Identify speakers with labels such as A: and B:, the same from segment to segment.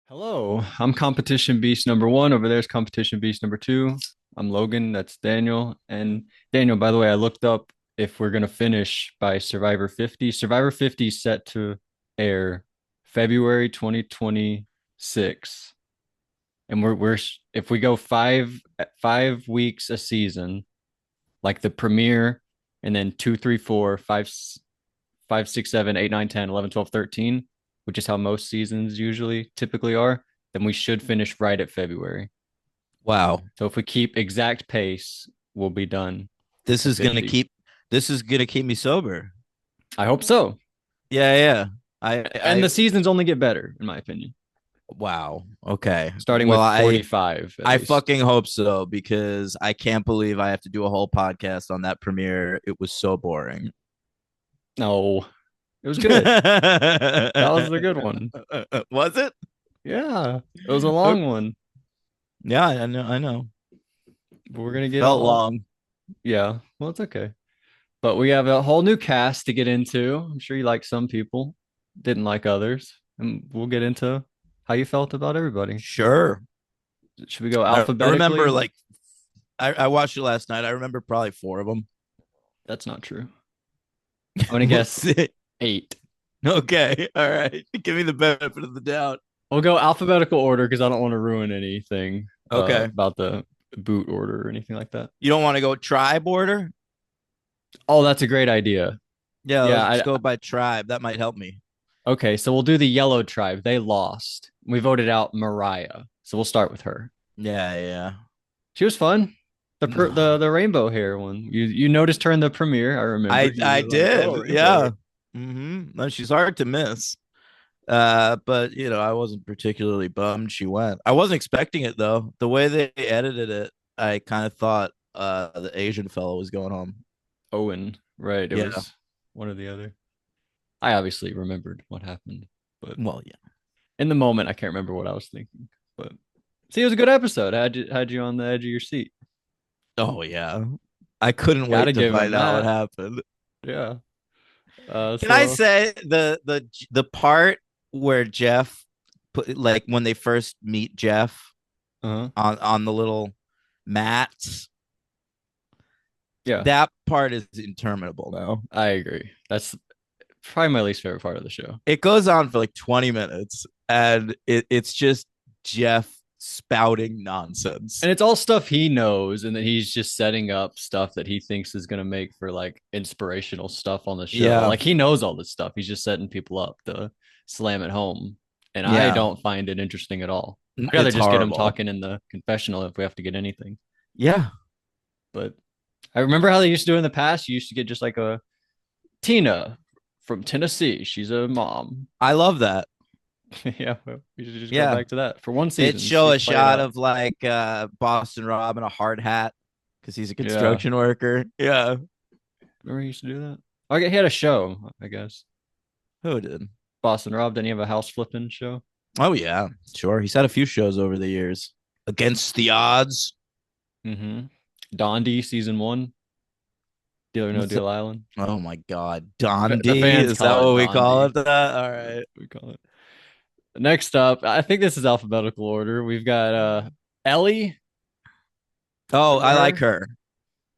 A: Hello, I'm Competition Beast number one. Over there's Competition Beast number two. I'm Logan. That's Daniel. And Daniel, by the way, I looked up if we're gonna finish by Survivor 50. Survivor 50 is set to air February 2026. And we're if we go five weeks a season, like the premiere, and then 2, 3, 4, 5, 5, 6, 7, 8, 9, 10, 11, 12, 13, which is how most seasons usually typically are, then we should finish right at February.
B: Wow.
A: So if we keep exact pace, we'll be done
B: This
A: at
B: is gonna
A: 50.
B: keep this is gonna keep me sober.
A: I hope so.
B: Yeah, yeah. I
A: And
B: I
A: the seasons only get better, in my opinion,
B: wow. Okay.
A: starting
B: Well,
A: with
B: I
A: 45 at
B: I
A: least.
B: fucking hope so because I can't believe I have to do a whole podcast on that premiere. It was so boring.
A: No, it was good. That was the good one.
B: Was it?
A: Yeah, it was a
B: Okay.
A: long one,
B: Yeah, I know. I know.
A: but we're gonna get
B: Felt
A: all.
B: long.
A: Yeah, well, it's okay. But we have a whole new cast to get into. I'm sure you like some people, didn't like others, and we'll get into how you felt about everybody.
B: Sure.
A: Should we go
B: I remember
A: alphabetically?
B: like I watched it last night. I remember probably four of them.
A: That's not true. I'm gonna
B: We'll
A: guess
B: see.
A: eight.
B: Okay. All right. Give me the benefit of the doubt.
A: We'll go alphabetical order because I don't want to ruin anything
B: Okay.
A: about the boot order or anything like that.
B: You don't want to go tribe order?
A: Oh, that's a great idea.
B: Yeah,
A: Yeah,
B: let's go by tribe. That might help me.
A: okay, so we'll do the yellow tribe. They lost. We voted out Mariah. So we'll start with her.
B: Yeah, yeah.
A: She was fun. The rainbow hair one. You noticed her in the premiere. I remember. You
B: I
A: were like,
B: did.
A: oh, rainbow hair.
B: Yeah. No, she's hard to miss. But I wasn't particularly bummed she went. I wasn't expecting it though. The way they edited it, I kind of thought the Asian fellow was going home.
A: Owen. Right. It
B: Yeah.
A: was one or the other. I obviously remembered what happened, but
B: Well, yeah.
A: in the moment I can't remember what I was thinking. But see, it was a good episode. I had you on the edge of your seat.
B: Oh yeah. I couldn't
A: Gotta
B: wait to
A: give him
B: find out what
A: that.
B: happened.
A: Yeah.
B: Can I
A: So
B: say the part where Jeff put like when they first meet Jeff
A: uh-huh.
B: on the little mats,
A: Yeah.
B: that part is interminable now.
A: I agree. That's probably my least favorite part of the show.
B: It goes on for like 20 minutes and it's just Jeff spouting nonsense.
A: And it's all stuff he knows, and then he's just setting up stuff that he thinks is gonna make for like inspirational stuff on the show.
B: Yeah,
A: Like he knows all this stuff. He's just setting people up to slam it home. And I
B: yeah,
A: don't find it interesting at all. I'd rather
B: it's
A: just get him
B: horrible.
A: talking in the confessional if we have to get anything.
B: Yeah,
A: But I remember how they used to do in the past. You used to get just like a Tina from Tennessee. She's a mom.
B: I love that.
A: Yeah, well, we should just go
B: Yeah,
A: back to that for one
B: they'd
A: season.
B: show
A: See,
B: a
A: play it
B: shot
A: out.
B: of like Boston Rob in a hard hat because he's a
A: Yeah,
B: construction worker. Yeah,
A: remember he used to do that. Okay, he had a show, I guess.
B: who did?
A: Boston Rob, didn't he have a house flipping show?
B: Oh yeah, sure. He's had a few shows over the years. Against the odds.
A: Mm-hmm. Dondi season one. Deal or No
B: What's the,
A: Deal Island.
B: oh my God,
A: The
B: Dondi.
A: fans
B: Is that
A: call it
B: what we call
A: Dondi.
B: it? That all right.
A: We call it. Next up, I think this is alphabetical order. We've got Ellie.
B: Oh,
A: Remember
B: I like
A: her?
B: her.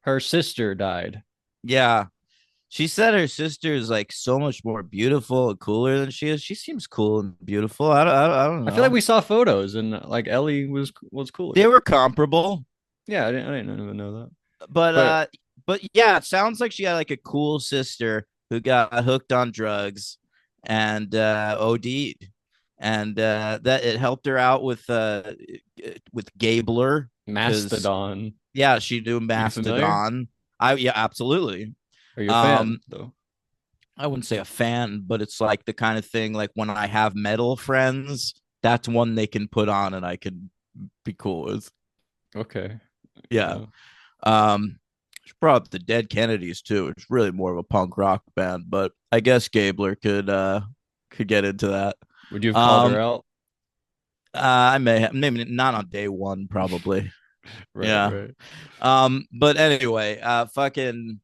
A: Her sister died.
B: Yeah, she said her sister is like so much more beautiful and cooler than she is. She seems cool and beautiful. I don't
A: I feel like
B: know.
A: we saw photos and like Ellie was cooler.
B: They were comparable,
A: Yeah, I didn't even know that.
B: but
A: But
B: uh, but yeah, it sounds like she had like a cool sister who got hooked on drugs and OD'd, and that it helped her out with Gabler because
A: Mastodon.
B: yeah, she do
A: Are you familiar?
B: Mastodon. I yeah, absolutely.
A: Are you a fan
B: Um,
A: though?
B: I wouldn't say a fan, but it's like the kind of thing like when I have metal friends, that's one they can put on and I could be cool with.
A: Okay.
B: Yeah.
A: Uh,
B: She brought up the Dead Kennedys too. It's really more of a punk rock band, but I guess Gabler could get into that.
A: would you have called her
B: Um,
A: out?
B: I may have maybe not on day one, probably.
A: Right,
B: Yeah.
A: right.
B: But anyway, fucking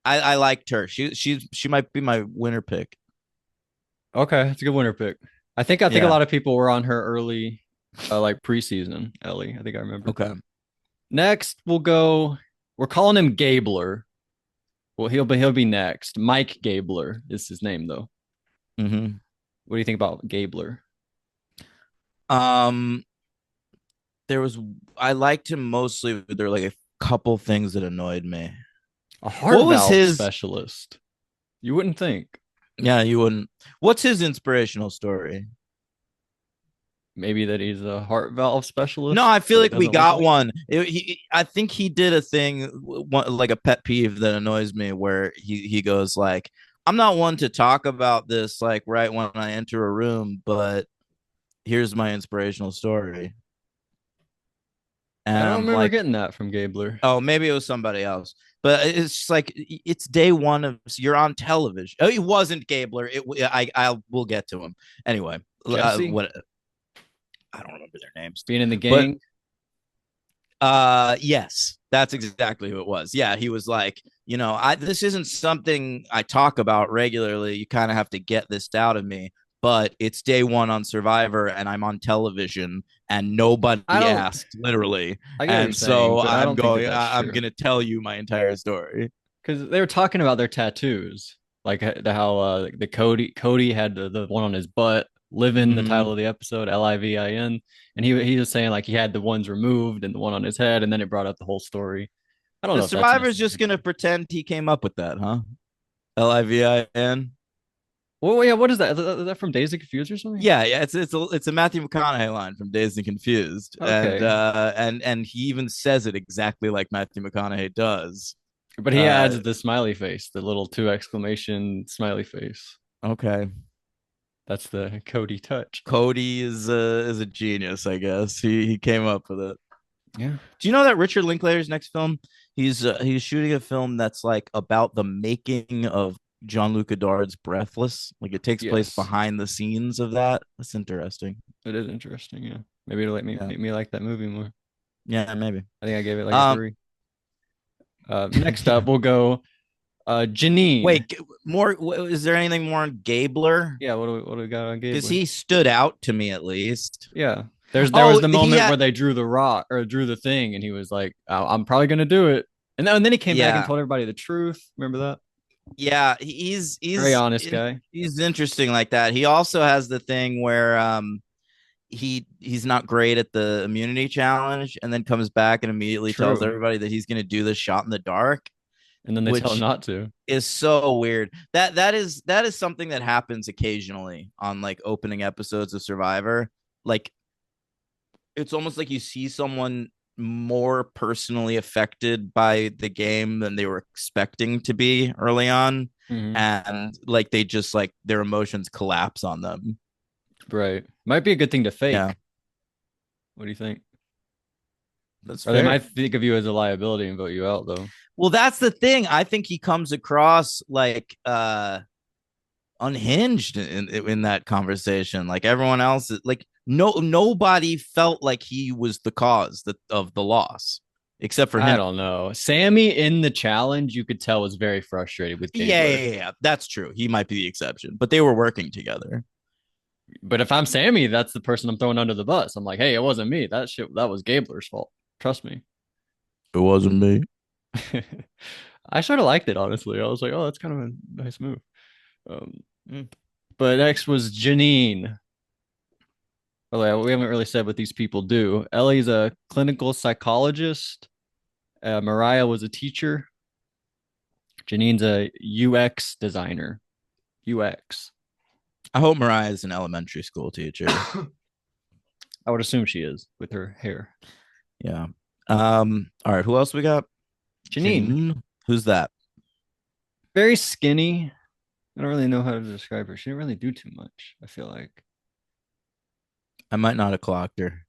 B: I liked her. She might be my winner pick.
A: Okay, it's a good winner pick. I think a
B: Yeah.
A: lot of people were on her early, like preseason. Ellie, I think I remember.
B: Okay.
A: Next, we'll go. We're calling him Gabler. Well, he'll be next. Mike Gabler is his name though.
B: Hmm.
A: What do you think about Gabler?
B: Um, there was I liked him mostly. But there were like a couple things that annoyed me.
A: A heart
B: What was
A: valve
B: his?
A: specialist. You wouldn't think.
B: Yeah, you wouldn't. What's his inspirational story?
A: Maybe that he's a heart valve
B: No,
A: specialist,
B: I feel
A: but it
B: like we
A: doesn't look
B: got
A: like it.
B: one. I think he did a thing, like a pet peeve that annoys me, where he goes like, "I'm not one to talk about this like right when I enter a room, but here's my inspirational story."
A: I
B: And
A: don't
B: I'm
A: remember
B: like,
A: getting that from Gabler.
B: "Oh, maybe it was somebody else." But it's just like it's day one of you're on television. Oh, it wasn't Gabler. I will get to him anyway.
A: Jesse
B: What I don't remember their names,
A: being in the
B: but
A: gang.
B: yes, that's exactly who it was. Yeah, he was like, I this isn't something I talk about regularly. You kind of have to get this out of me, but it's day one on Survivor and I'm on television and
A: I
B: nobody
A: don't.
B: asked literally.
A: I get what you're
B: And
A: saying,
B: so
A: but I don't think that that's
B: I'm
A: true
B: going to tell you my entire story.
A: because they were talking about their tattoos, like how the Cody had the one on his butt. Livin, the
B: Mm-hmm.
A: title of the episode, Livin, and he was saying like he had the ones removed and the one on his head, and then it brought up the whole story. I don't
B: The
A: know if that's
B: survivor's just
A: necessary.
B: going to pretend he came up with that, huh? Livin.
A: Well, yeah, what is that? Is that from Days of Confused or something?
B: Yeah, it's a Matthew McConaughey line from Dazed and Confused, and
A: Okay,
B: he even says it exactly like Matthew McConaughey does.
A: but he
B: Uh,
A: adds the smiley face, the little two exclamation smiley face.
B: okay,
A: That's the Cody touch.
B: Cody is a genius, I guess. He came up with it.
A: Yeah.
B: Do you know that Richard Linklater's next film? He's shooting a film that's like about the making of Jean-Luc Godard's Breathless. Like it takes place
A: Yes.
B: behind the scenes of that. That's interesting.
A: It is interesting. Yeah. Maybe it'll
B: Yeah,
A: make me like that movie more.
B: yeah, maybe.
A: I think I gave it like a
B: Um,
A: 3. Next up, we'll go Janine.
B: Wait, more. Is there anything more on Gabler?
A: Yeah. What do we got on
B: Because
A: Gabler?
B: he stood out to me at least.
A: Yeah. There was
B: Oh,
A: the
B: he
A: moment
B: had.
A: where they drew the rock or drew the thing, and he was like, I'm probably gonna do it. And then he came back and
B: Yeah,
A: told everybody the truth. Remember that?
B: yeah.
A: Very honest guy.
B: He's interesting like that. He also has the thing where he's not great at the immunity challenge, and then comes back and immediately tells
A: True.
B: everybody that he's going to do this shot in the dark,
A: And then they tell him
B: which
A: not to.
B: is so weird. That is something that happens occasionally on like opening episodes of Survivor. Like it's almost like you see someone more personally affected by the game than they were expecting to be early on,
A: Hmm.
B: and like they just like their emotions collapse on them.
A: Right. Might be a good thing to
B: Yeah,
A: fake. What do you think?
B: that's
A: Or they
B: fair.
A: might think of you as a liability and vote you out, though.
B: Well, that's the thing. I think he comes across like unhinged in that conversation. Like everyone else, like nobody felt like he was the cause of the loss, except for
A: I
B: him.
A: don't know. Sammy in the challenge, you could tell was very frustrated with
B: Yeah,
A: Gabler.
B: yeah, yeah. That's true. He might be the exception, but they were working together.
A: But if I'm Sammy, that's the person I'm throwing under the bus. I'm like, hey, it wasn't me. That was Gabler's fault. Trust me.
B: It wasn't me.
A: I sort of liked it, honestly. I was like, oh, that's kind of a nice move. Um,
B: Mm.
A: but next was Janine. Oh, yeah, we haven't really said what these people do. Ellie's a clinical psychologist. Mariah was a teacher. Janine's a UX designer. UX.
B: I hope Mariah is an elementary school teacher.
A: I would assume she is with her hair.
B: Yeah. All right. Who else we got?
A: Janine,
B: Janine. Who's that?
A: very skinny. I don't really know how to describe her. She didn't really do too much, I feel like.
B: I might not have clocked her.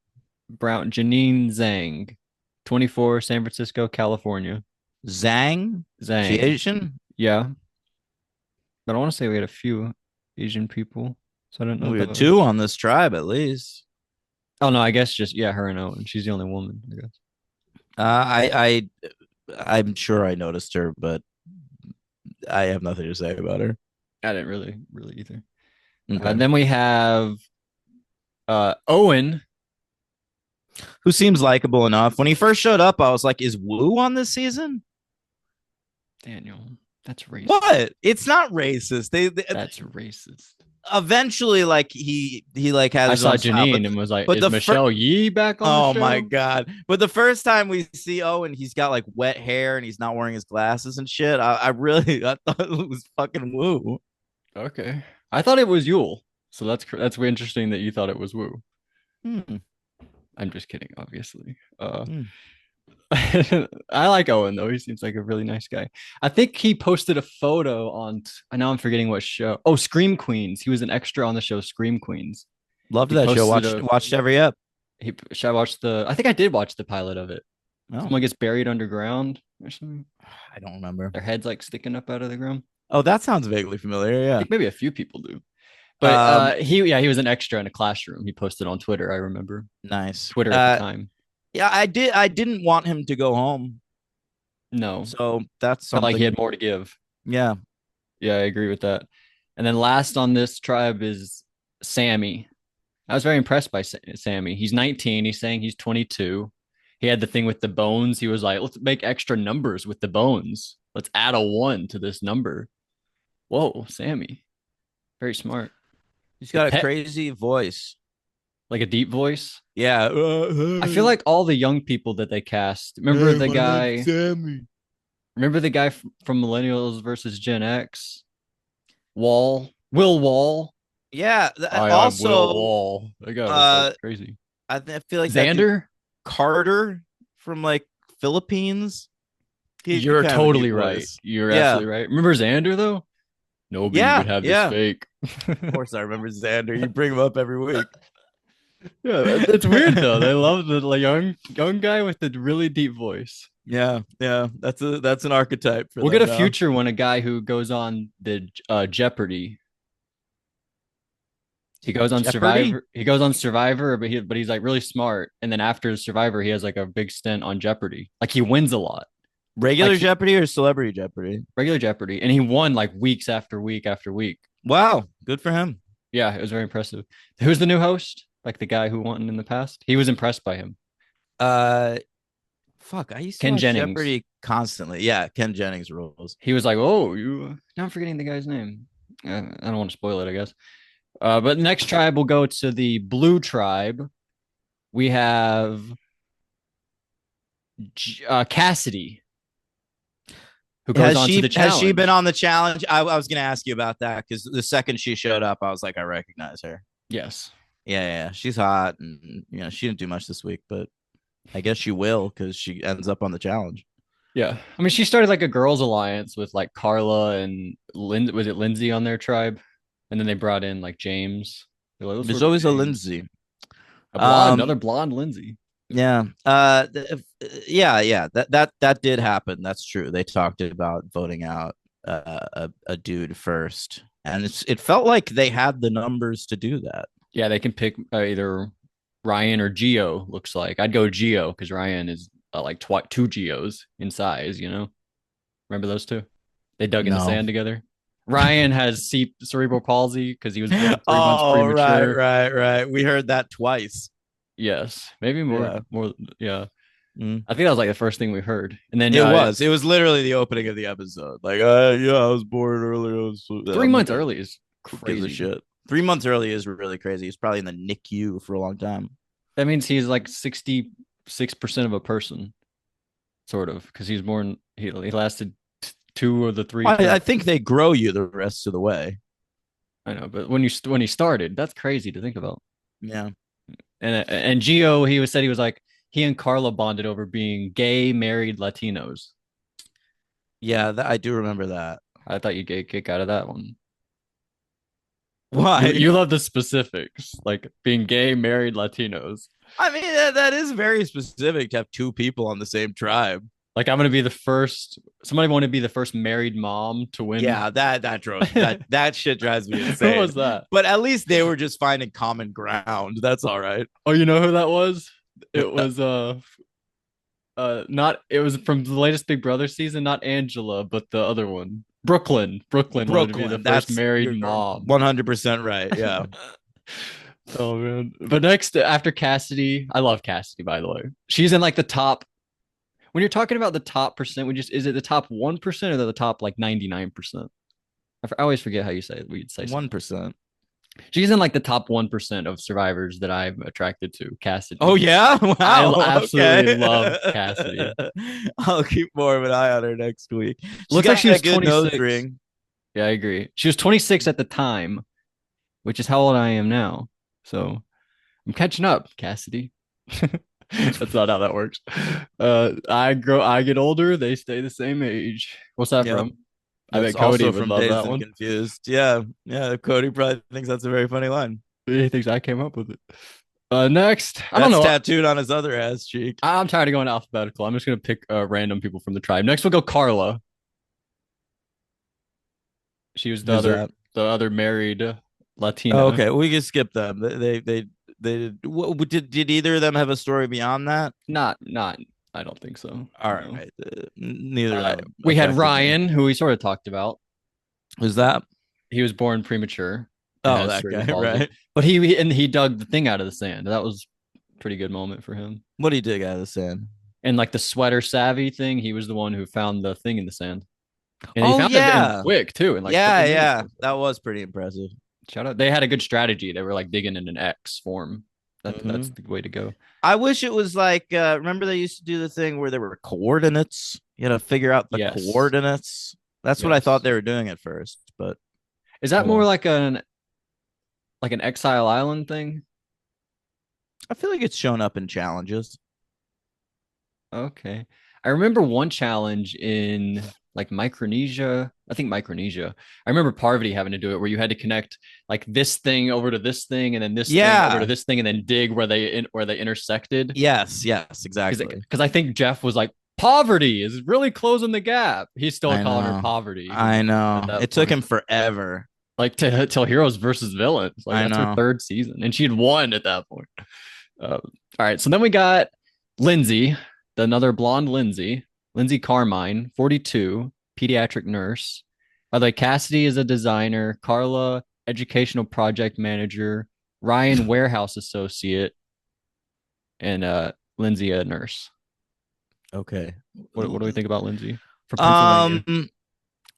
A: Brown Janine Zhang, 24, San Francisco, California.
B: Zhang. She
A: Zhang.
B: Asian.
A: Yeah. But I want to say we had a few Asian people. So I don't know
B: We
A: if that
B: got
A: was.
B: two on this tribe at least.
A: Oh no, I guess just yeah, her and Owen. She's the only woman, I guess.
B: I'm sure I noticed her, but I have nothing to say about her.
A: I didn't really either.
B: Okay.
A: Then we have Owen,
B: Who seems likable enough. When he first showed up, I was like, is Wu on this season?
A: Daniel, that's racist.
B: What? It's not racist. They
A: That's racist.
B: eventually like he like has
A: I
B: his
A: saw
B: own style,
A: Janine and was like,
B: but
A: "Is
B: the first
A: Michelle Yee back on the
B: oh my
A: show?"
B: god! But the first time we see Owen, he's got like wet hair and he's not wearing his glasses and shit. I really I thought it was fucking Woo.
A: Okay, I thought it was Yule, so that's interesting that you thought it was Woo.
B: Hmm.
A: I'm just kidding, obviously.
B: Hmm.
A: I like Owen though. He seems like a really nice guy. I think he posted a photo on. I know I'm forgetting what show. Oh, Scream Queens. He was an extra on the show Scream Queens.
B: Loved
A: He
B: that show.
A: posted
B: Watched
A: a.
B: watched every ep.
A: He should I watch the? I think I did watch the pilot of it.
B: Oh,
A: Someone gets buried underground or something.
B: I don't remember.
A: Their heads like sticking up out of the ground.
B: Oh, that sounds vaguely familiar.
A: I
B: Yeah.
A: think maybe a few people do. But
B: Um.
A: he was an extra in a classroom. He posted on Twitter. I remember
B: Nice.
A: Twitter at the time.
B: Yeah. I didn't want him to go home.
A: No,
B: So that's
A: felt like he
B: something.
A: had more to give.
B: Yeah.
A: Yeah, I agree with that. And then last on this tribe is Sammy. I was very impressed by Sammy. He's 19. He's saying he's 22. He had the thing with the bones. He was like, let's make extra numbers with the bones. Let's add a one to this number. Whoa, Sammy. Very smart.
B: He's
A: The
B: got a
A: pet,
B: crazy voice.
A: like a deep voice.
B: Yeah.
A: I feel like all the young people that they cast.
B: Hey, my name's Sammy.
A: Remember the guy from Millennials versus Gen X? Will Wall.
B: Yeah.
A: I'm Will
B: Also,
A: Wall. That guy was like
B: uh,
A: crazy.
B: I feel like that dude
A: Xander,
B: Carter from like Philippines. He
A: you're
B: kind of a deep
A: totally right.
B: voice.
A: You're
B: Yeah.
A: absolutely right. Remember Xander though? Nobody would
B: Yeah.
A: have this
B: Yeah.
A: fake.
B: Of course, I remember Xander. You bring him up every week.
A: Yeah, it's weird though. They love the like, young guy with the really deep voice.
B: Yeah. Yeah. That's an archetype for
A: We'll
B: them
A: get a
B: now.
A: future one, a guy who goes on the Jeopardy. He goes on
B: Jeopardy?
A: Survivor. He goes on Survivor, but he's like really smart. And then after Survivor, he has like a big stint on Jeopardy. Like he wins a lot. Like
B: Regular Jeopardy or Celebrity Jeopardy?
A: regular Jeopardy, and he won like weeks after week after week.
B: Wow. Good for him.
A: Yeah, it was very impressive. Who's the new host? Like the guy who won in the past. He was impressed by him.
B: Uh, Fuck. I used to
A: Ken
B: watch
A: Jennings.
B: Jeopardy constantly. Yeah. Ken Jennings rules.
A: He was like, "Oh, you." Now I'm forgetting the guy's name. I don't want to spoil it, I guess. But next tribe will go to the blue tribe. We have Cassidy, who goes on to the
B: Has she been
A: challenge.
B: on the challenge? I was gonna ask you about that because the second she showed up, I was like, I recognize her.
A: Yes.
B: Yeah, yeah, she's hot, and she didn't do much this week, but I guess she will because she ends up on the challenge.
A: Yeah. I mean, she started like a girls' alliance with like Carla and was it Lindsay on their tribe? And then they brought in like James. They're like, let's
B: There's
A: work with
B: always a
A: James.
B: Lindsay.
A: Another
B: Um,
A: blonde Lindsay.
B: yeah, yeah, yeah. That did happen. That's true. They talked about voting out a dude first, and it felt like they had the numbers to do that.
A: Yeah, they can pick either Ryan or Geo, looks like. I'd go Geo because Ryan is like two Geos in size, you know? Remember those two? They dug in the
B: No.
A: sand together. Ryan has cerebral palsy because he was born 3 months
B: Oh, right,
A: premature.
B: right, right. We heard that twice.
A: Yes, maybe more,
B: Yeah.
A: more. Yeah,
B: Mm.
A: I think that was like the first thing we heard. And then
B: It was. It was literally the opening of the episode. Like, yeah, I was born earlier.
A: 3 months early is
B: Who gives a
A: crazy.
B: shit? 3 months early is really crazy. He's probably in the NICU for a long time.
A: That means he's like 66% of a person, sort of, because he's born. He lasted two of the three.
B: I think they grow you the rest of the way.
A: I know, but when he started, that's crazy to think about.
B: Yeah.
A: And Gio, said he was like he and Carla bonded over being gay married Latinos.
B: Yeah, I do remember that.
A: I thought you'd get a kick out of that one.
B: Why?
A: You love the specifics, like being gay married Latinos.
B: I mean, that is very specific to have two people on the same tribe.
A: Like I'm gonna be the first. Somebody want to be the first married mom to win.
B: Yeah, that drove that shit drives me
A: Who
B: insane.
A: was that?
B: But at least they were just finding common ground. That's all right.
A: Oh, you know who that was? It was not it was from the latest Big Brother season, not Angela, but the other one. Brooklyn wanted to be the
B: Brooklyn.
A: first
B: That's
A: married
B: you're
A: mom.
B: 100% right. Yeah.
A: Oh man. But next after Cassidy, I love Cassidy by the way. She's in like the top when you're talking about the top percent, we just is it the top 1% or the top like 99%? I always forget how you say it. We'd say something.
B: 1%.
A: She's in like the top 1% of survivors that I'm attracted to,
B: Oh
A: Cassidy.
B: yeah,
A: I
B: wow.
A: absolutely
B: Okay.
A: love Cassidy.
B: I'll keep more of an eye on her next week. She's
A: Looks like
B: got
A: she
B: a
A: was
B: good nose
A: 26.
B: ring.
A: Yeah, I agree. She was 26 at the time, which is how old I am now. So I'm catching up, Cassidy. That's not how that works. I get older, they stay the same age. What's that
B: Yep.
A: from? I
B: That's
A: bet Cody
B: also
A: would
B: from
A: love
B: Dazed
A: that
B: and
A: one.
B: Confused. Yeah. Yeah. Cody probably thinks that's a very funny line.
A: He thinks I came up with it. Next, I don't
B: That's
A: know.
B: tattooed on his other ass cheek.
A: I'm tired of going alphabetical. I'm just gonna pick random people from the tribe. Next, we'll go Carla. She was
B: Who's that?
A: the other married
B: Oh,
A: Latina.
B: okay, we can skip them. Did either of them have a story beyond that?
A: Not. I don't think so.
B: All
A: No.
B: right, neither of them
A: We had
B: affected me.
A: Ryan, who we sort of talked about.
B: Who's that?
A: He was born premature and
B: Oh,
A: has
B: that
A: cerebral
B: guy,
A: palsy,
B: right?
A: but he dug the thing out of the sand. That was a pretty good moment for him.
B: What he dig out of the sand?
A: And like the sweater savvy thing, he was the one who found the thing in the sand, and he
B: Oh
A: found it in
B: yeah,
A: quick too, in like
B: yeah,
A: 30 minutes.
B: yeah. That was pretty impressive.
A: Shout out. They had a good strategy. They were like digging in an X form. That's
B: Hmm.
A: the way to go.
B: I wish it was like remember they used to do the thing where there were coordinates. You had to figure out the
A: Yes.
B: coordinates. That's what I thought
A: Yes.
B: they were doing at first, but
A: Is that
B: oh
A: more
B: well.
A: like an Exile Island thing?
B: I feel like it's shown up in challenges.
A: Okay. I remember one challenge in like Micronesia. I think Micronesia. I remember Parvati having to do it where you had to connect like this thing over to this thing and then this thing over to
B: Yeah.
A: this thing and then dig where they intersected.
B: Yes. Yes. Exactly.
A: Because I think Jeff was like, poverty is really closing the gap. He's still
B: I
A: calling her
B: know.
A: poverty
B: I
A: at
B: know.
A: that
B: It took
A: point.
B: him forever.
A: Like to till heroes versus villains. Like
B: I
A: that's her
B: know.
A: third season, and she'd won at that point. All right, so then we got Lindsay, another blonde Lindsay, Lindsay Carmine, 42, pediatric nurse. By the way, Cassidy is a designer, Carla, educational project manager, Ryan, warehouse associate, and Lindsay, a nurse.
B: Okay.
A: What do we think about Lindsay from Pennsylvania?
B: Um.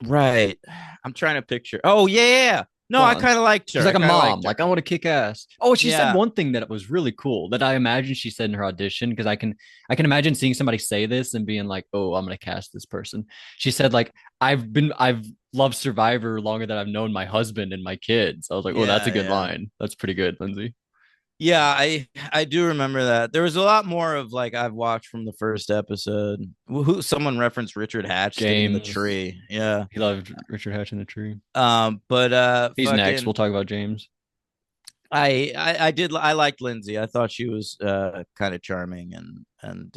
B: Right. I'm trying to picture. Oh yeah. Yeah, yeah. No, I
A: Blonde.
B: kind of liked
A: She's
B: her. I
A: like a
B: kind of
A: mom.
B: liked
A: Like
B: her.
A: I want to kick ass. Oh, she said
B: Yeah.
A: one thing that was really cool that I imagine she said in her audition because I can imagine seeing somebody say this and being like, "Oh, I'm gonna cast this person." She said like, I've loved Survivor longer than I've known my husband and my kids." I was like, "Oh, that's a
B: Yeah.
A: good
B: Yeah.
A: line. That's pretty good, Lindsay."
B: Yeah. I do remember that. There was a lot more of like I've watched from the first episode. Who someone referenced Richard Hatch sitting in the
A: James,
B: tree. Yeah.
A: he loved Richard Hatch in the Tree.
B: But
A: He's next. We'll
B: fucking
A: talk about James.
B: I liked Lindsay. I thought she was kind of charming and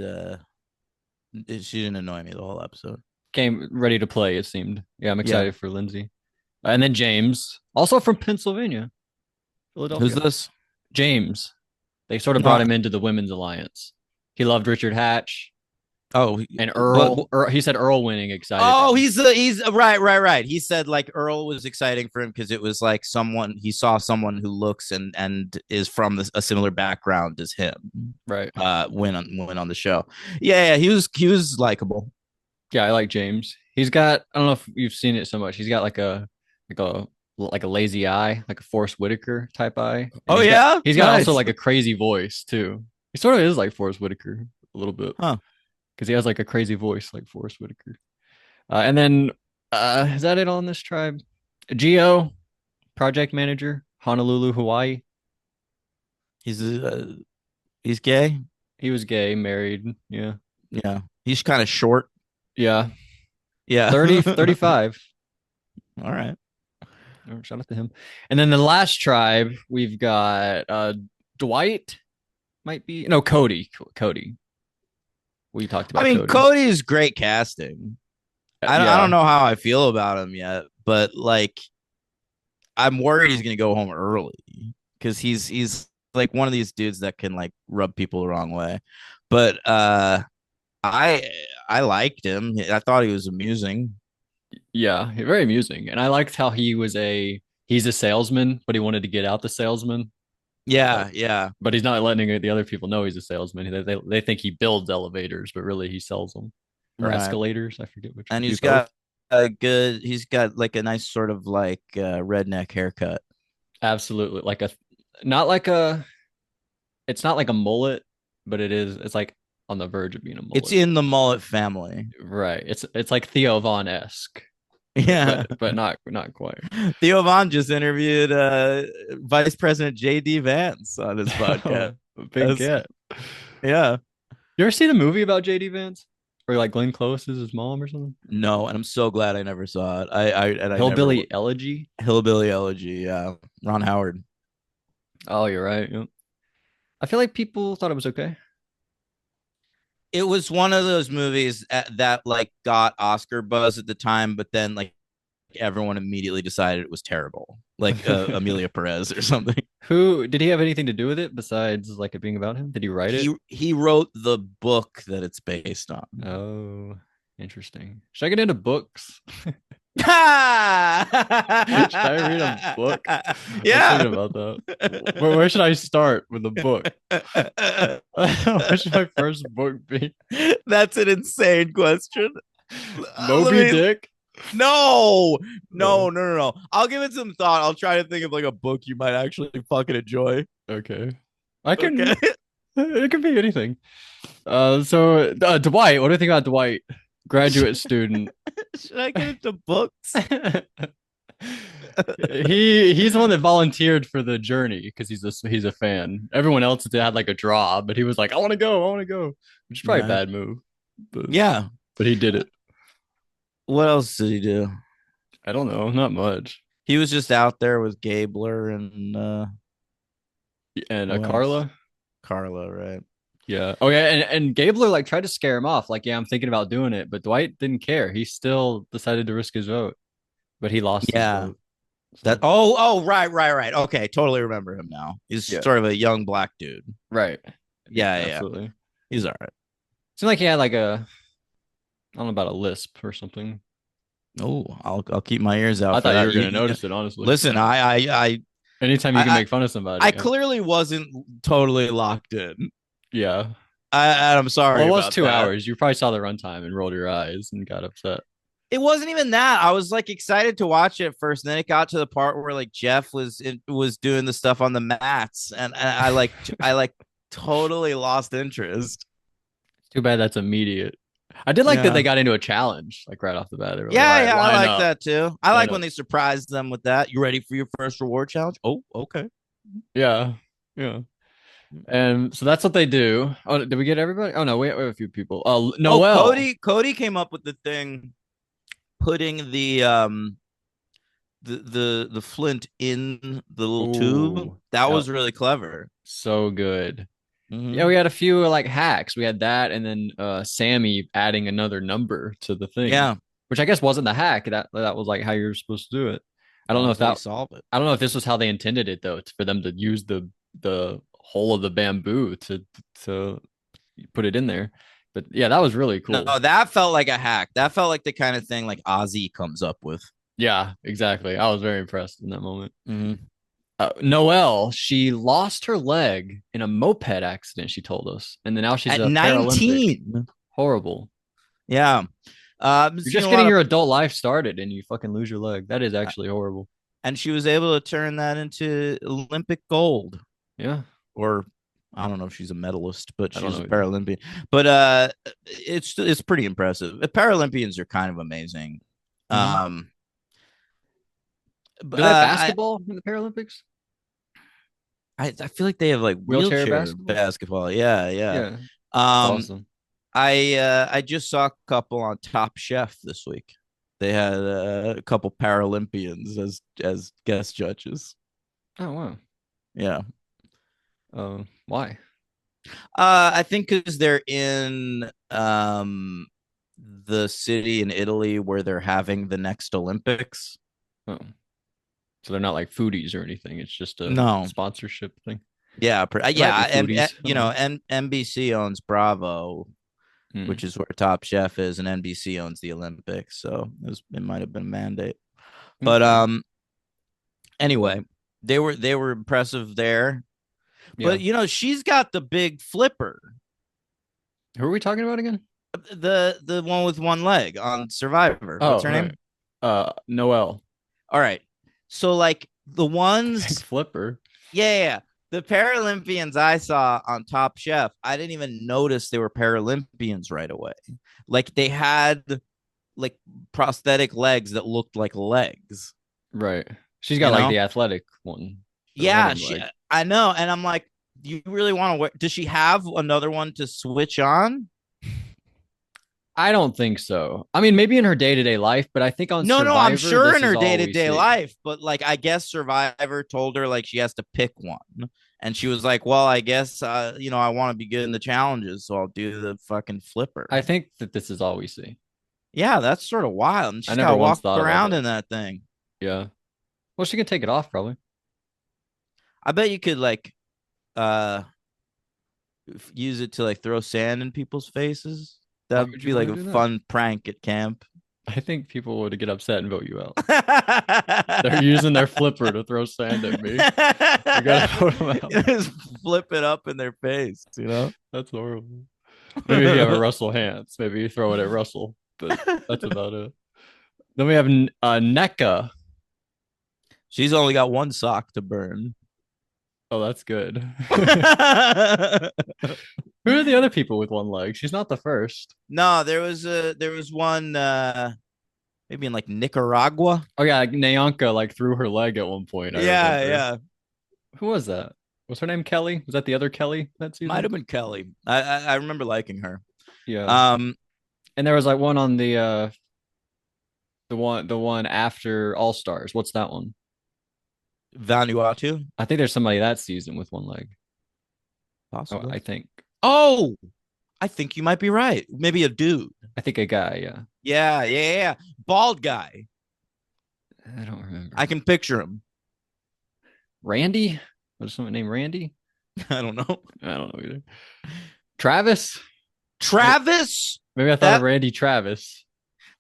B: she didn't annoy me the whole episode.
A: Came ready to play. It seemed. Yeah, I'm
B: Yeah.
A: excited for Lindsay. And then James, also from Pennsylvania,
B: Who's
A: Philadelphia.
B: this?
A: James. They sort of brought
B: No.
A: him into the women's alliance. He loved Richard Hatch
B: Oh,
A: and
B: but
A: Earl. He said Earl winning excited
B: oh,
A: him.
B: he's right. He said like Earl was exciting for him because it was like someone he saw someone who looks and is from a similar background as him.
A: Right.
B: Win on the show. Yeah, he was likable.
A: Yeah, I like James. He's got. I don't know if you've seen it so much. He's got like a like a lazy eye, like a Forrest Whitaker type eye, and
B: Oh yeah,
A: he's got also
B: nice.
A: like a crazy voice too. He sort of is like Forrest Whitaker a little bit
B: Huh.
A: because he has like a crazy voice like Forrest Whitaker. And then is that it on this tribe? Geo, project manager, Honolulu, Hawaii.
B: He's uh, he's gay.
A: He was gay, married. Yeah.
B: Yeah, he's kind of short.
A: Yeah.
B: Yeah.
A: 30, 35.
B: All right.
A: Oh, shout out to him. And then the last tribe, we've got Dwight, might be. No, Cody. Cody. We talked
B: I
A: about
B: mean,
A: Cody.
B: Cody is great casting. I don't
A: Yeah.
B: know how I feel about him yet, but like I'm worried he's gonna go home early because he's like one of these dudes that can like rub people the wrong way. But I I liked him. I thought he was amusing.
A: Yeah. Very amusing. And I liked how he's a salesman, but he wanted to get out the salesman.
B: Yeah,
A: But
B: yeah,
A: but he's not letting the other people know he's a salesman. They think he builds elevators, but really he sells them or
B: right.
A: escalators. I forget which one.
B: And
A: Do both.
B: he's got like a nice sort of like redneck haircut.
A: Absolutely, like a not like a. It's not like a mullet, but it is. It's like on the verge of being a
B: It's
A: mullet.
B: in the mullet family.
A: Right. It's like Theo Von esque,
B: Yeah.
A: but not quite.
B: Theo Von just interviewed Vice President J.D. Vance on his podcast.
A: Big get.
B: Yeah.
A: You ever seen a movie about JD Vance? Or like Glenn Close is his mom or something?
B: No, and I'm so glad I never saw it. I never
A: Hillbilly Elegy.
B: Hillbilly Elegy. Yeah, Ron Howard.
A: Oh, you're right. Yep. I feel like people thought it was okay.
B: It was one of those movies that like got Oscar buzz at the time, but then like everyone immediately decided it was terrible, like Amelia Perez or something.
A: Who did he have anything to do with it besides like it being about him? Did he write it?
B: He wrote the book that it's based on.
A: Oh, interesting. Should I get into books?
B: Should
A: Should I read a book? I was
B: Yeah.
A: thinking about that. Where should I start with a book? What should my first book be?
B: That's an insane question. Let
A: Moby
B: me
A: Dick?
B: No,
A: Oh,
B: no. I'll give it some thought. I'll try to think of like a book you might actually fucking enjoy.
A: okay. I
B: Okay.
A: can. It can be anything. Dwight. What do you think about Dwight? Graduate student.
B: Should I get into books?
A: He's the one that volunteered for the journey because he's a fan. Everyone else had like a draw, but he was like, I want to go," which is probably a
B: Right.
A: bad move, but
B: Yeah.
A: he did it.
B: What else did he do?
A: I don't know, not much.
B: He was just out there with Gabler and
A: And
B: who else?
A: Carla,
B: Carla, right?
A: yeah, oh yeah, and Gabler like tried to scare him off, like, yeah, I'm thinking about doing it, but Dwight didn't care. He still decided to risk his vote, but he lost his
B: Yeah.
A: vote.
B: That
A: So
B: right. Okay, totally remember him now. He's
A: yeah,
B: sort of a young black dude.
A: right,
B: Yeah.
A: absolutely.
B: He's all right.
A: Seemed like he had like a I don't know about a lisp or something.
B: Oh, I'll keep my ears out
A: I
B: for
A: thought you
B: that.
A: were gonna notice it, honestly.
B: Listen,
A: Anytime you can
B: I
A: make fun of somebody,
B: I
A: yeah.
B: clearly wasn't totally locked in.
A: Yeah.
B: I'm
A: Well,
B: sorry
A: it was
B: about
A: two
B: that.
A: hours. You probably saw the runtime and rolled your eyes and got upset.
B: It wasn't even that. I was like excited to watch it at first, and then it got to the part where like Jeff was doing the stuff on the mats, and I totally lost interest.
A: Too bad that's immediate. I did like that
B: Yeah.
A: they got into a challenge like right off the bat. They were like, "All
B: Yeah,
A: right,
B: yeah, I
A: line
B: like
A: up,
B: that too. I
A: line
B: like when
A: up."
B: they surprised them with that. You ready for your first reward challenge? Oh, okay.
A: Yeah, yeah. And so that's what they do. Oh, did we get everybody? Oh no, we have a few people.
B: Oh,
A: Noel.
B: Cody came up with the thing, putting the flint in the little tube.
A: Ooh,
B: That
A: yep,
B: was really clever.
A: so good. Yeah,
B: Mm-hmm.
A: we had a few like hacks. We had that, and then Sammy adding another number to the thing,
B: Yeah,
A: which I guess wasn't the hack. That was like how you were supposed to do it. I don't
B: that
A: know
B: was
A: if
B: how you
A: that.
B: solve it.
A: I don't know if this was how they intended it though, for them to use the whole of the bamboo to put it in there. But yeah, that was really
B: No,
A: cool.
B: that felt like a hack. That felt like the kind of thing like Ozzy comes up with.
A: Yeah, exactly. I was very impressed in that moment.
B: Mm-hmm.
A: Noelle, she lost her leg in a moped accident. She told us, and then now she's
B: At
A: a Paralympic.
B: 19.
A: Horrible.
B: Yeah.
A: You're
B: Seen
A: just
B: a
A: getting
B: lot of,
A: your adult life started and you fucking lose your leg. That is actually horrible.
B: and she was able to turn that into Olympic gold.
A: Yeah.
B: Or I don't know if she's a medalist, but
A: I don't
B: she's a
A: know either.
B: Paralympian. But it's pretty impressive. The Paralympians are kind of amazing.
A: Mm-hmm.
B: Um,
A: Do they have
B: I
A: basketball in the Paralympics?
B: I feel like they have like
A: Wheelchair
B: wheelchair
A: basketball?
B: basketball. Yeah, yeah.
A: Yeah. That's
B: Um,
A: awesome.
B: I just saw a couple on Top Chef this week. They had a couple Paralympians as guest judges.
A: Oh, wow.
B: Yeah.
A: Why?
B: I think because they're in the city in Italy where they're having the next Olympics.
A: Oh. So they're not like foodies or anything. It's just a
B: No.
A: sponsorship thing.
B: Yeah,
A: They might be
B: yeah, and
A: foodies. I
B: you
A: don't
B: know,
A: know.
B: and NBC owns Bravo,
A: Hmm.
B: which is where Top Chef is, and NBC owns the Olympics, so it might have been a mandate. But
A: Okay.
B: anyway, they were impressive there.
A: Yeah.
B: But she's got the big flipper,
A: Who are we talking about again?
B: the one with one leg on Survivor. What's
A: Oh,
B: her
A: right.
B: name?
A: Noel.
B: All right. So like the
A: Big
B: ones,
A: flipper.
B: yeah, yeah, yeah. The Paralympians I saw on Top Chef, I didn't even notice they were Paralympians right away. Like they had like prosthetic legs that looked like legs,
A: Right. She's got
B: you
A: like
B: know?
A: the athletic one, the
B: Yeah,
A: running leg.
B: I know. And I'm like, do you really want to wear, does she have another one to switch on?
A: I don't think so. I mean, maybe in her day-to-day life, but I think on
B: No, no, I'm
A: Survivor,
B: sure
A: this
B: in
A: is
B: her
A: all
B: day to
A: we
B: day
A: see.
B: life, but like I guess Survivor told her like she has to pick one, and she was like, "Well, I guess I want to be good in the challenges, so I'll do the fucking flipper."
A: I think that this is all we see.
B: Yeah, that's sort of wild, and
A: I
B: she's got
A: never
B: to
A: once
B: walk
A: thought about
B: around
A: that.
B: in that thing.
A: Yeah. Well, she can take it off probably.
B: I bet you could like uh use it to like throw sand in people's faces.
A: Why
B: That'd
A: would you
B: be like
A: want to
B: a
A: do that?
B: fun prank at camp.
A: I think people would get upset and vote you out. They're using their flipper to throw sand at me. I gotta vote them out.
B: Just flip it up in their face, you know?
A: That's horrible. Maybe if you have a Russell Hands, maybe you throw it at Russell, but that's about it. Then we have NECA.
B: She's only got one sock to burn.
A: Oh, that's good. Who are the other people with one leg? She's not the first.
B: No, there was one maybe in like Nicaragua.
A: Oh yeah, like Nayanka like threw her leg at one point. I
B: Yeah,
A: remember.
B: yeah.
A: Who was that? Was her name Kelly? Was that the other Kelly that
B: Might
A: season?
B: have been Kelly. I remember liking her.
A: Yeah.
B: Um
A: And there was like one on the one after All Stars. What's that one?
B: Vanuatu,
A: I think there's somebody that season with one leg. Oh,
B: possibly.
A: I think.
B: Oh, I think you might be right. Maybe a dude.
A: I think a guy, yeah.
B: Yeah, yeah, yeah. Bald guy.
A: I don't remember.
B: I can picture him.
A: Randy? Was someone named Randy?
B: I don't know.
A: I don't know either. Travis?
B: Travis?
A: Maybe I thought of
B: That
A: Randy Travis.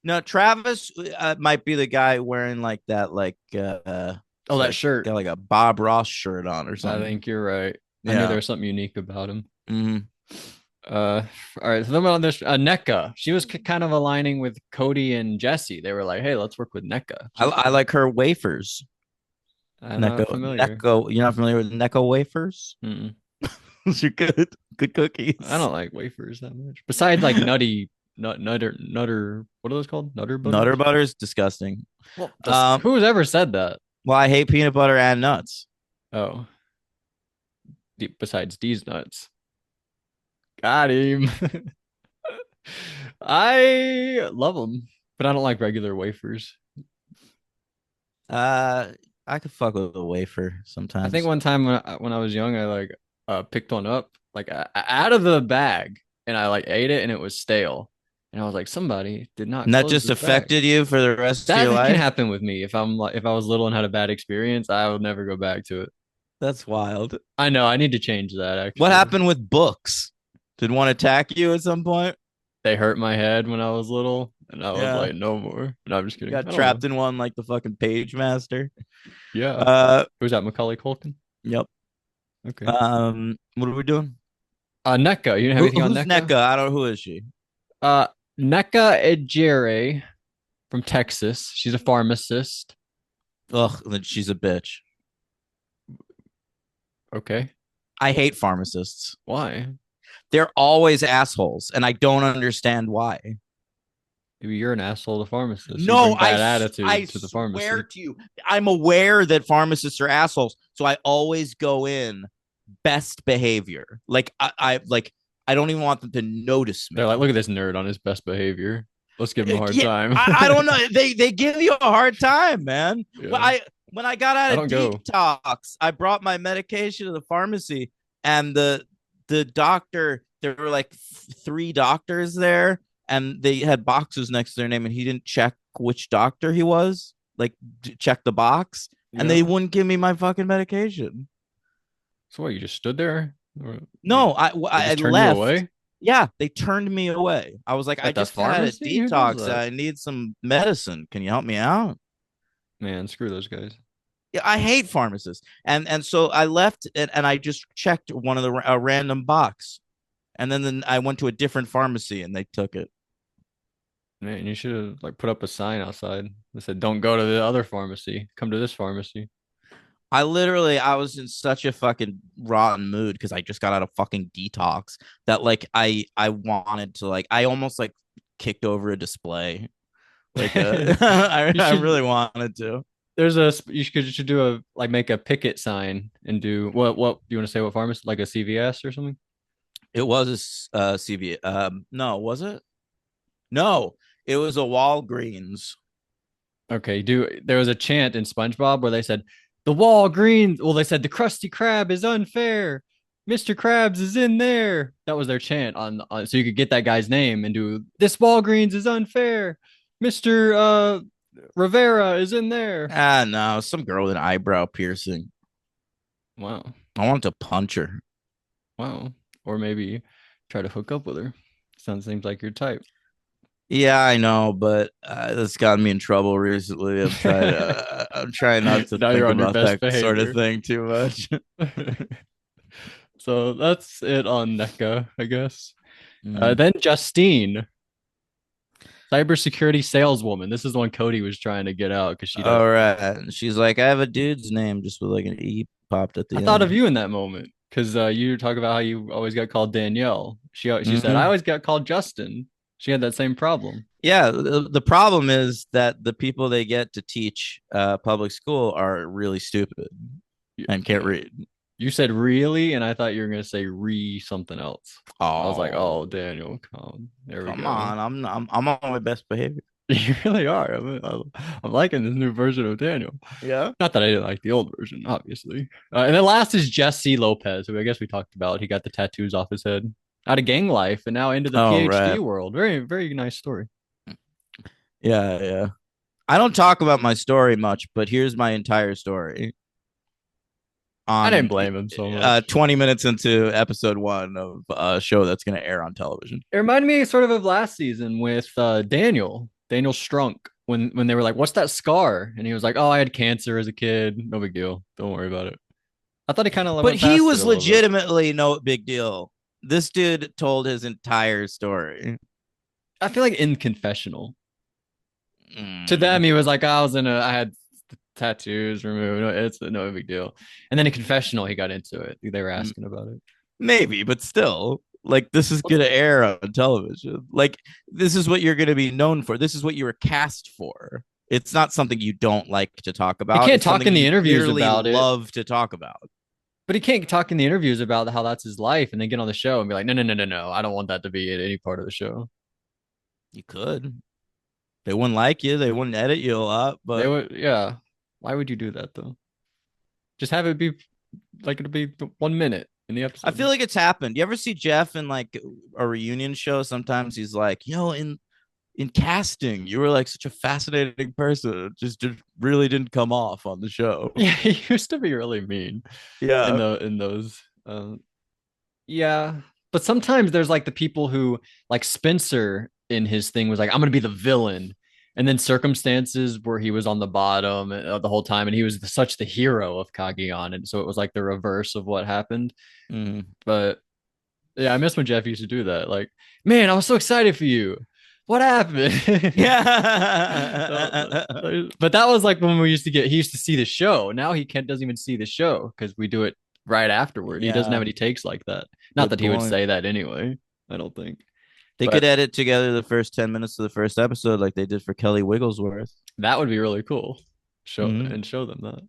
B: No, Travis might be the guy wearing like that,
A: Oh, that
B: like
A: shirt.
B: got like a Bob Ross shirt on or
A: I
B: something.
A: think you're right. I knew there
B: Yeah.
A: was something unique about him.
B: Hmm.
A: Uh, all right. So then on this, NECA, she was kind of aligning with Cody and Jesse. They were like, "Hey, let's work with NECA."
B: I like her wafers.
A: I'm not
B: Necco,
A: familiar.
B: Necco. You're not familiar with Necco wafers?
A: Mm-mm.
B: Those are good. Good
A: I
B: cookies.
A: don't like wafers that much. Besides, like nutty, nutter. What are those called? Nutter
B: Nutter
A: butters.
B: butter is disgusting.
A: Well,
B: Um,
A: who's ever said that?
B: well, I hate peanut butter and nuts.
A: Oh, besides these nuts. Got him. I love them, but I don't like regular wafers.
B: Uh, I could fuck with a wafer
A: I think
B: sometimes.
A: one time when I was young, I like picked one up like out of the bag, and I like ate it, and it was stale. And I was like, somebody did not
B: And that
A: close
B: just
A: this bag.
B: affected you for the rest of
A: That
B: your
A: can
B: life.
A: happen with me if I was little and had a bad experience, I would never go back to it.
B: That's wild.
A: I know I need to change that
B: What
A: actually.
B: happened with books? Did one attack you at some point?
A: They hurt my head when I was little, and I was
B: Yeah.
A: like, no more. No, I'm just
B: You
A: kidding.
B: got
A: I don't know.
B: trapped in one like the fucking page master.
A: Yeah.
B: Uh,
A: Who's that? Macaulay Culkin?
B: yep.
A: Okay.
B: What are we doing?
A: NECA. You didn't have anything on
B: Who's
A: NECA?
B: NECA? I don't know. Who is she?
A: Uh, NECA Ejire from Texas. She's a pharmacist.
B: Ugh, then she's a bitch.
A: Okay.
B: I hate pharmacists.
A: Why?
B: They're always assholes, and I don't understand why.
A: Maybe you're an asshole to pharmacists. You
B: No,
A: bring bad attitude
B: I
A: to the
B: swear
A: pharmacy.
B: to you, I'm aware that pharmacists are assholes, so I always go in best behavior. I don't even want them to notice
A: They're like,
B: me.
A: look at this nerd on his best behavior. Let's give him a hard
B: Yeah,
A: time.
B: I don't know. They give you a hard time, man. Well,
A: Yeah.
B: when I got out
A: I
B: of
A: don't go.
B: detox, I brought my medication to the pharmacy, and the doctor. There were like three doctors there, and they had boxes next to their name, and he didn't check which doctor he was. Like check the box, and they
A: Yeah.
B: wouldn't give me my fucking medication.
A: So what, you just stood there? Or
B: No,
A: they
B: I
A: just turned you
B: left.
A: away?
B: Yeah, they turned me away. I was like, I
A: At the
B: just got out of
A: pharmacy? Who does
B: detox.
A: that?
B: I need some medicine. Can you help me out?
A: Man, screw those guys.
B: Yeah, I hate pharmacists. And so I left and I just checked one of the a random box, and then I went to a different pharmacy and they took it.
A: Man, you should have like put up a sign outside that said, "Don't go to the other pharmacy. Come to this pharmacy."
B: I was in such a fucking rotten mood because I just got out of fucking detox that like I wanted to like I almost like kicked over a display. Like
A: You
B: I
A: should.
B: really wanted to.
A: You should do a like make a picket sign and do what do you want to say? What pharmacy? Like a CVS or something?
B: It was a CV. No, was it? No, it was a Walgreens.
A: Okay, do there was a chant in SpongeBob where they said the Walgreens. Well, they said the Krusty Krab is unfair. Mr. Krabs is in there. That was their chant on so you could get that guy's name and do this Walgreens is unfair. Mr. Rivera is in there.
B: Ah, no, some girl with an eyebrow piercing.
A: Wow.
B: I wanted to punch her.
A: Wow. Or maybe try to hook up with her. Seems like your type.
B: Yeah, I know, but that's gotten me in trouble recently. I'm trying not to
A: Now you're
B: think
A: on your
B: about
A: best
B: that sort of
A: behavior.
B: thing too much.
A: So that's it on NECA, I guess.
B: Mm.
A: Then Justine, cybersecurity saleswoman. This is the one Cody was trying to get out because she does.
B: All right. And she's like, I have a dude's name just with like an E popped at
A: I
B: the
A: thought of
B: end.
A: you in that moment because you talk about how you always got called Danielle. She said I
B: Hmm.
A: always got called Justin. She had that same problem.
B: Yeah, the problem is that the people they get to teach public school are really stupid
A: You,
B: and can't read.
A: you said really, and I thought you were gonna say re something else. I was like, oh,
B: Oh,
A: Daniel, come. There we
B: come
A: go.
B: on. I'm on my best behavior.
A: You really are. I'm liking this new version of Daniel.
B: Yeah.
A: Not that I didn't like the old version, obviously. And then last is Jesse Lopez, who I guess we talked about. He got the tattoos off his head out of gang life and now into the
B: Oh,
A: PhD
B: right.
A: world. Very, very nice story.
B: Yeah, yeah. I don't talk about my story much, but here's my entire story
A: I didn't
B: on
A: blame him so much.
B: 20 minutes into episode one of a show that's going to air on television.
A: It reminded me sort of last season with Daniel Strunk, when they were like, "What's that scar?" And he was like, "Oh, I had cancer as a kid. No big deal. Don't worry about it." I thought he kind of
B: But
A: went
B: he
A: past it
B: was
A: a little bit.
B: legitimately no big deal. This dude told his entire story.
A: I feel like in confessional to them,
B: Mm,
A: he was like, I had tattoos removed. No, it's no big deal. And then in confessional, he got into it. They were asking about it.
B: maybe, but still, like this is
A: What's
B: going to air on television. Like this is what you're going to be known for. This is what you were cast for. It's not something you don't like to talk
A: he
B: about.
A: can't
B: It's
A: talk
B: something
A: in the
B: you
A: interviews
B: clearly
A: about it,
B: love to talk about.
A: but he can't talk in the interviews about how that's his life and then get on the show and be like, no, no, no, no, no. I don't want that to be at any part of the show.
B: You could. They wouldn't like you. They wouldn't edit you a lot,
A: They
B: but
A: would, yeah. Why would you do that though? Just have it be like it'll be 1 minute in the
B: I feel
A: episode.
B: like it's happened. You ever see Jeff in like a reunion show? Sometimes he's like, in casting, you were like such a fascinating person. It just really didn't come off on the show.
A: Yeah, he used to be really mean
B: Yeah.
A: in those. Yeah, but sometimes there's like the people who like Spencer in his thing was like, I'm gonna be the villain, and then circumstances where he was on the bottom the whole time, and he was such the hero of Kageon, and so it was like the reverse of what happened.
B: Mm.
A: But yeah, I miss when Jeff used to do that. Like, man, I was so excited for you. What happened?
B: Yeah.
A: But that was like when we used to get. He used to see the show. Now he can't doesn't even see the show because we do it right afterward. He doesn't have
B: Yeah.
A: any takes like that. Not
B: Good
A: that he would
B: point.
A: say that anyway. I don't think.
B: They could
A: But
B: edit together the first 10 minutes of the first episode like they did for Kelly Wigglesworth.
A: that would be really cool.
B: Mm-hmm.
A: Show them that.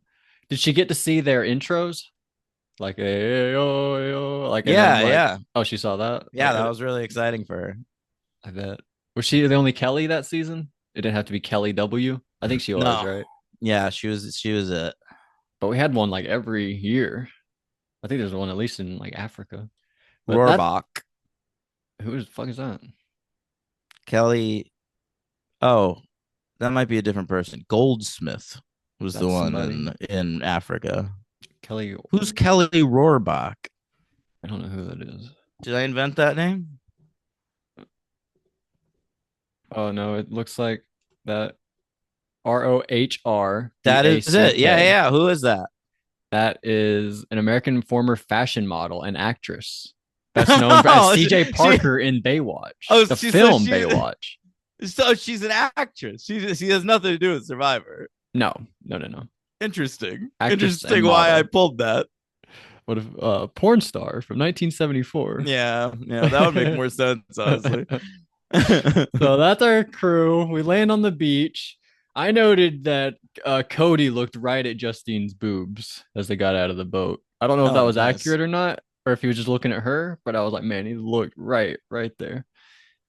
A: Did she get to see their intros? Like a like and then
B: Yeah,
A: like
B: yeah.
A: oh she saw that?
B: Yeah, that was really exciting for her.
A: I bet. Was she the only Kelly that season? It didn't have to be Kelly W. I think she was,
B: No.
A: right?
B: Yeah, she was a
A: But we had one like every year. I think there's one at least in like Africa. But that
B: Rohrbach.
A: who the fuck is that?
B: Kelly. Oh, that might be a different person. Goldsmith was the
A: That's
B: one
A: somebody.
B: in Africa.
A: Kelly.
B: Who's Kelly Rohrbach?
A: I don't know who that is.
B: Did I invent that name?
A: Oh no, it looks like that.
B: That is it. Yeah,
A: Rohrback.
B: yeah. Who is that?
A: That is an American former fashion model and actress, best known for, as
B: Oh,
A: CJ
B: she
A: Parker in Baywatch,
B: oh
A: the
B: she so
A: film
B: she
A: Baywatch.
B: so she's an actress. She has nothing to do with Survivor.
A: No, no, no, no.
B: Interesting.
A: Actress and
B: Interesting why I
A: model.
B: pulled that.
A: What if porn star from 1974?
B: Yeah, yeah, that would make more sense, honestly.
A: So that's our crew. We land on the beach. I noted that Cody looked right at Justine's boobs as they got out of the boat. I don't know if that
B: Oh,
A: was
B: nice.
A: accurate or not, or if he was just looking at her, but I was like, man, he looked right there.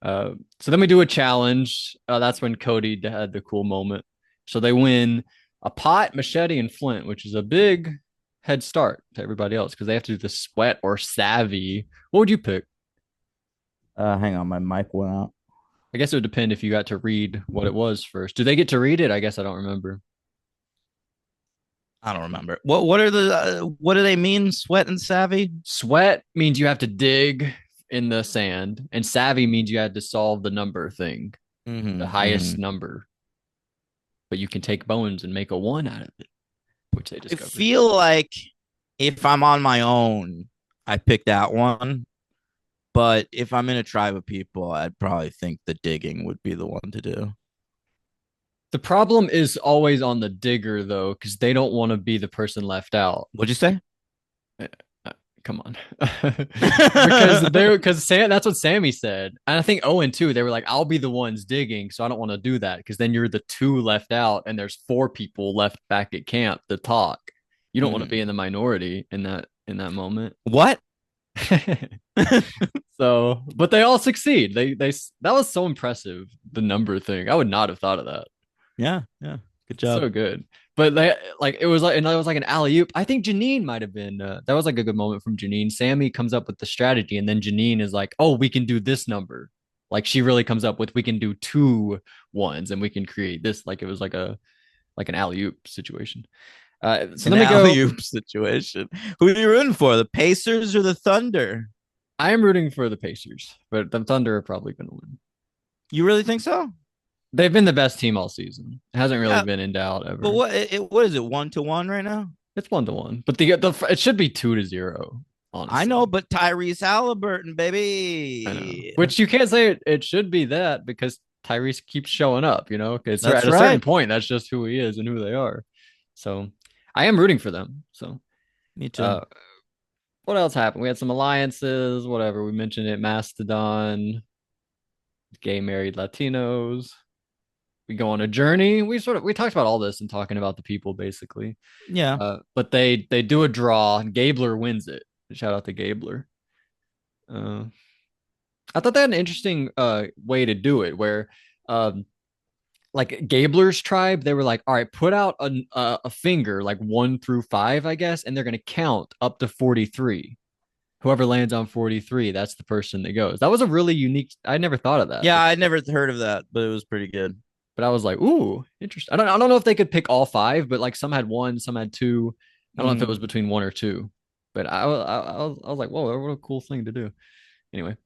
A: So then we do a challenge. That's when Cody had the cool moment. So they win a pot, machete, and flint, which is a big head start to everybody else because they have to do the sweat or savvy. What would you pick?
B: Hang on, my mic went out.
A: I guess it would depend if you got to read what it was first. Do they get to read it? I guess I don't remember.
B: I don't remember. What are the what do they mean? Sweat and savvy?
A: Sweat means you have to dig in the sand, and savvy means you had to solve the number thing, the
B: Mm-hmm.
A: highest number. But you can take bones and make a one out of it, which they
B: I
A: discovered.
B: feel like if I'm on my own, I pick that one. But if I'm in a tribe of people, I'd probably think the digging would be the one to do.
A: The problem is always on the digger though, because they don't want to be the person left out.
B: What'd you say?
A: Uh, Come on, because Sam, that's what Sammy said, and I think Owen too. They were like, "I'll be the ones digging, so I don't want to do that because then you're the two left out, and there's four people left back at camp to talk. You don't want to be in the minority in that moment."
B: What?
A: So, but they all succeed. They that was so impressive. The number thing, I would not have thought of that.
B: Yeah, yeah. Good job.
A: So good. But they, like it was like and it was like an alley oop. I think Janine might have been that was like a good moment from Janine. Sammy comes up with the strategy, and then Janine is like, "Oh, we can do this number." Like she really comes up with we can do two ones, and we can create this. Like it was like an alley oop situation. So
B: An
A: then we go.
B: alley oop situation. Who are you rooting for? The Pacers or the Thunder?
A: I am rooting for the Pacers, but the Thunder are probably going to win.
B: You really think so?
A: They've been the best team all season. It hasn't really
B: Yeah,
A: been in doubt
B: but
A: ever.
B: what is it? 1-1 right now?
A: It's 1-1, but the it should be 2-0.
B: I know,
A: Honestly,
B: but Tyrese Halliburton,
A: I know.
B: baby.
A: Which you can't say it should be that because Tyrese keeps showing up. Because at
B: That's
A: a certain
B: right.
A: point, that's just who he is and who they are. So I am rooting for them. So
B: Me too.
A: uh, what else happened? We had some alliances. Whatever we mentioned it. Mastodon, gay married Latinos. We go on a journey. We talked about all this and talking about the people basically.
B: Yeah.
A: But they do a draw. And Gabler wins it. Shout out to Gabler. Uh, I thought they had an interesting way to do it, where um, like Gabler's tribe, they were like, all right, put out a finger like 1 through 5, I guess, and they're gonna count up to 43. Whoever lands on 43, that's the person that goes. That was a really unique. I never thought of that
B: Yeah, I
A: before.
B: never heard of that, but it was pretty good.
A: But I was like, ooh, interesting. I don't know if they could pick all five, but like some had one, some had two. I don't know if it was
B: Mm.
A: between one or two. But I was like, whoa, what a cool thing to do. Anyway,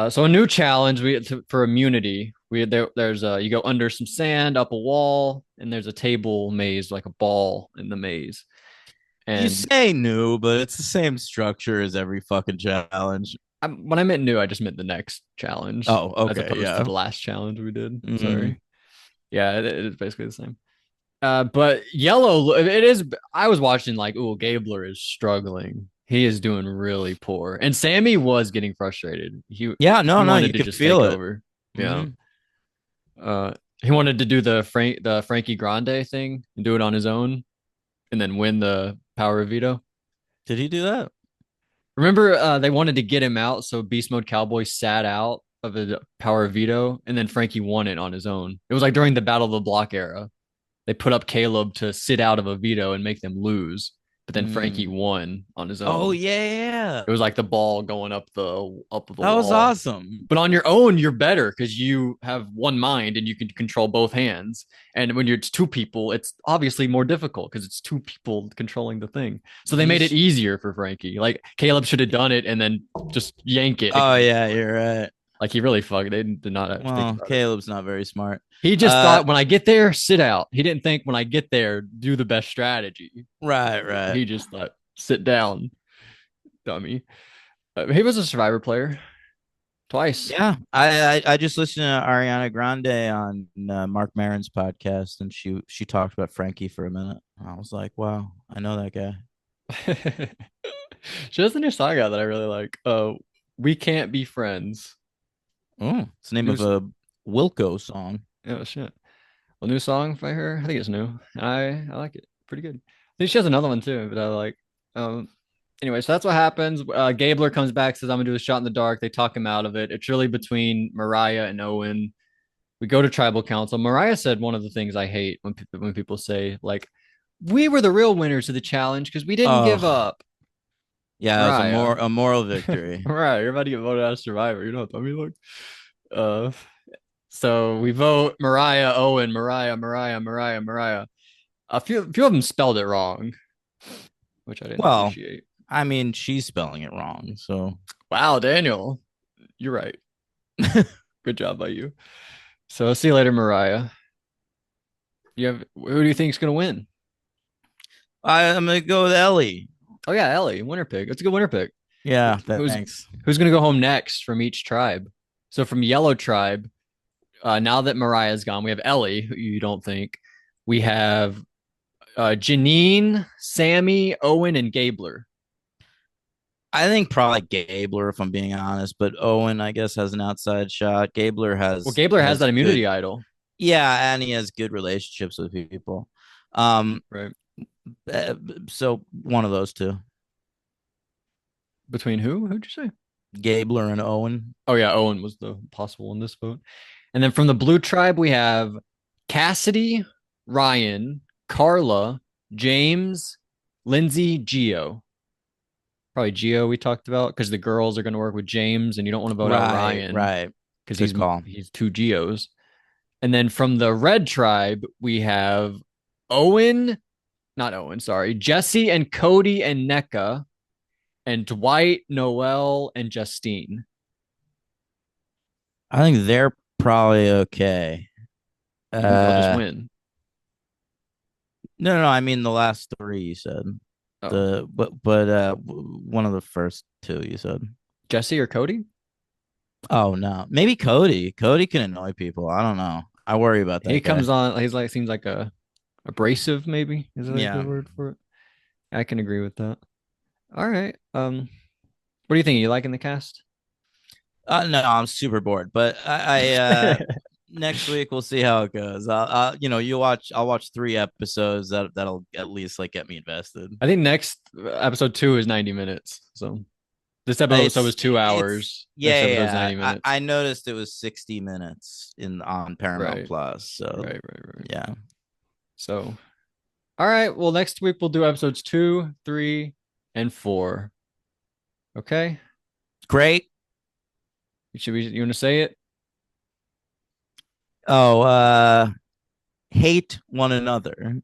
A: so a new challenge for immunity. There's you go under some sand, up a wall, and there's a table maze, like a ball in the maze.
B: You
A: And
B: say new, but it's the same structure as every fucking challenge.
A: when I meant new, I just meant the next challenge
B: Oh,
A: as
B: okay,
A: opposed to
B: yeah.
A: the last challenge we did.
B: Mm.
A: Sorry. Yeah, it is basically the same. But yellow, it is. I was watching like, ooh, Gabler is struggling. He is doing really poor, and Sammy was getting frustrated.
B: Yeah,
A: He
B: no, no,
A: wanted
B: you
A: to
B: could
A: just take
B: feel it.
A: over. Yeah.
B: Hmm.
A: He wanted to do the Frankie Grande thing and do it on his own, and then win the power of veto.
B: Did he do that?
A: Remember, they wanted to get him out, so Beast Mode Cowboy sat out of the power of veto, and then Frankie won it on his own. It was like during the Battle of the Block era. They put up Caleb to sit out of a veto and make them lose, but then Frankie
B: Mm.
A: won on his
B: Oh
A: own.
B: yeah,
A: It was like the ball going up the
B: that was
A: wall.
B: awesome.
A: But on your own, you're better because you have one mind and you can control both hands. And when you're two people, it's obviously more difficult because it's two people controlling the thing. So they
B: You
A: made it
B: sh-
A: easier for Frankie. Like Caleb should have done it and then just yank it
B: oh
A: against.
B: yeah, you're right.
A: Like he really fucked. They did not have to think
B: Well,
A: about it.
B: Caleb's not very smart.
A: He just
B: Uh,
A: thought when I get there, sit out. He didn't think when I get there, do the best strategy.
B: right, right.
A: He just thought sit down, dummy. He was a Survivor player twice.
B: Yeah, I just listened to Ariana Grande on Mark Maron's podcast, and she talked about Frankie for a minute. I was like, wow, I know that guy.
A: She has a new song out that I really like. We can't be friends.
B: Oh, it's the name
A: New,
B: of a Wilco song.
A: oh shit. A new song by her. I think it's new. I like it. Pretty good. I think she has another one too, but I like. Um. Anyway, so that's what happens. Gabler comes back, says, "I'm gonna do the shot in the dark." They talk him out of it. It's really between Mariah and Owen. We go to tribal council. Mariah said one of the things I hate when people say like, "We were the real winners of the challenge because we didn't give
B: Oh,
A: up."
B: yeah, it was
A: Mariah,
B: a moral victory.
A: Mariah, you're about to get voted out of Survivor. You know what I mean? Look. Uh, so we vote Mariah, Owen, Mariah. A few of them spelled it wrong, which I didn't
B: Well,
A: appreciate.
B: I mean, she's spelling it wrong, so
A: Wow, Daniel, you're right. Good job by you. So see you later, Mariah. Who do you think is gonna win?
B: I'm gonna go with Ellie.
A: Oh yeah, Ellie, winner pick. That's a good winner pick.
B: Yeah,
A: Who's
B: thanks.
A: who's gonna go home next from each tribe? So from Yellow Tribe, now that Mariah's gone, we have Ellie, who you don't think. We have Janine, Sammy, Owen, and Gabler.
B: I think probably Gabler, if I'm being honest, but Owen, I guess, has an outside shot. Gabler
A: Well, Gabler has
B: has
A: that
B: good,
A: immunity idol,
B: yeah, and he has good relationships with people. Um,
A: right?
B: uh, so one of those two,
A: Between who? Who'd you say?
B: Gabler and Owen.
A: Oh yeah, Owen was the possible in this vote. And then from the Blue Tribe, we have Cassidy, Ryan, Carla, James, Lindsay, Geo. Probably Geo we talked about because the girls are going to work with James, and you don't want to vote out
B: Right,
A: Ryan
B: right.
A: because
B: Good
A: he's
B: call.
A: he's two Geos. And then from the Red Tribe, we have Owen, not Owen, sorry, Jesse and Cody and NECA, and Dwight, Noel, and Justine.
B: I think they're probably okay.
A: You think they'll just
B: Uh,
A: win?
B: no, no, no. I mean the last three you said.
A: Oh,
B: The one of the first two you said.
A: Jesse or Cody?
B: Oh no, maybe Cody. Cody can annoy people. I don't know. I worry about
A: He
B: that guy.
A: comes on. He's like seems like a abrasive. Maybe is that a
B: Yeah.
A: good word for it? I can agree with that. All right. What do you think? Are you liking the cast?
B: No, I'm super bored. But next week we'll see how it goes. You watch. I'll watch 3 episodes. That'll at least like get me invested.
A: I think next episode 2 is 90 minutes. So this episode was two
B: It's
A: hours. Next
B: yeah,
A: episode is
B: yeah.
A: 90
B: Yeah.
A: minutes.
B: I noticed it was 60 minutes in on Paramount
A: Right.
B: Plus. So
A: Right.
B: yeah,
A: So all right. Well, next week we'll do episodes 2, 3, and 4. Okay.
B: great.
A: You want to say it?
B: Oh, hate one another.